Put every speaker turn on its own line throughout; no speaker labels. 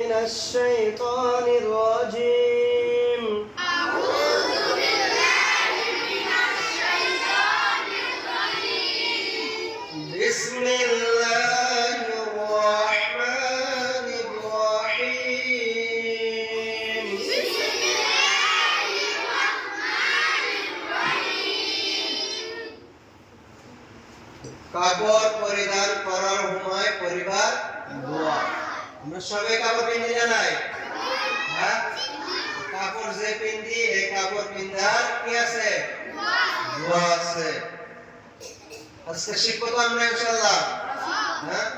من الشيطان الرجيم
أعوذ بالله من الشيطان الرجيم
بسم الله الرحمن الرحيم
بسم الله الرحمن الرحيم
কাপড় পরিধান করার সময় পরিবার দোয়া আমরা সবাই কাপড় পিন্ধি জানাই হ্যাঁ কাপড় যে পিন্ধি এই কাপড় পিন্ধার কি আছে দোয়া আছে আজকে শিখবো তো আমরা ইনশাআল্লাহ হ্যাঁ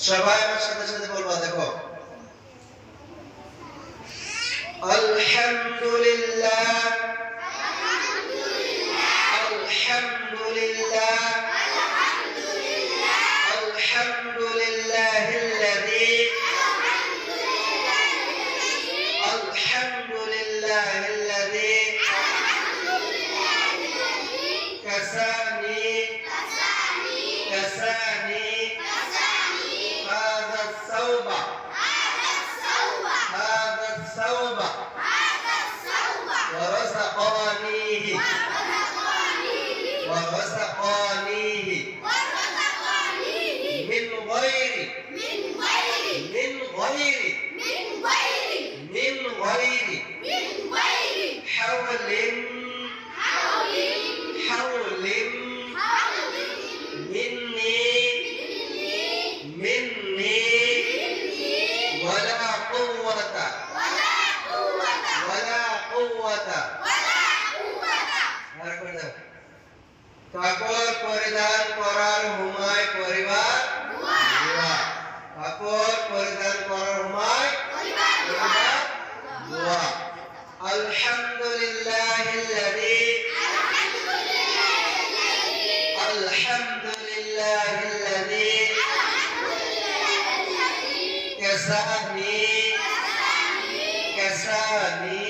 সবাই আমার সাথে সাথে বলবা দেখো আলহামদুলিল্লাহ আলহামদুলিল্লাহ الحمد لله الذي كساني هذا الثوب ورزقانيه من غير حول مني ولا قوة কাপড় পরিধান করার সময় পরিবার দোয়া কাপড় পরিধান করার সময় পরিবার দোয়া আলহামদুলিল্লাহিল্লাযী كساني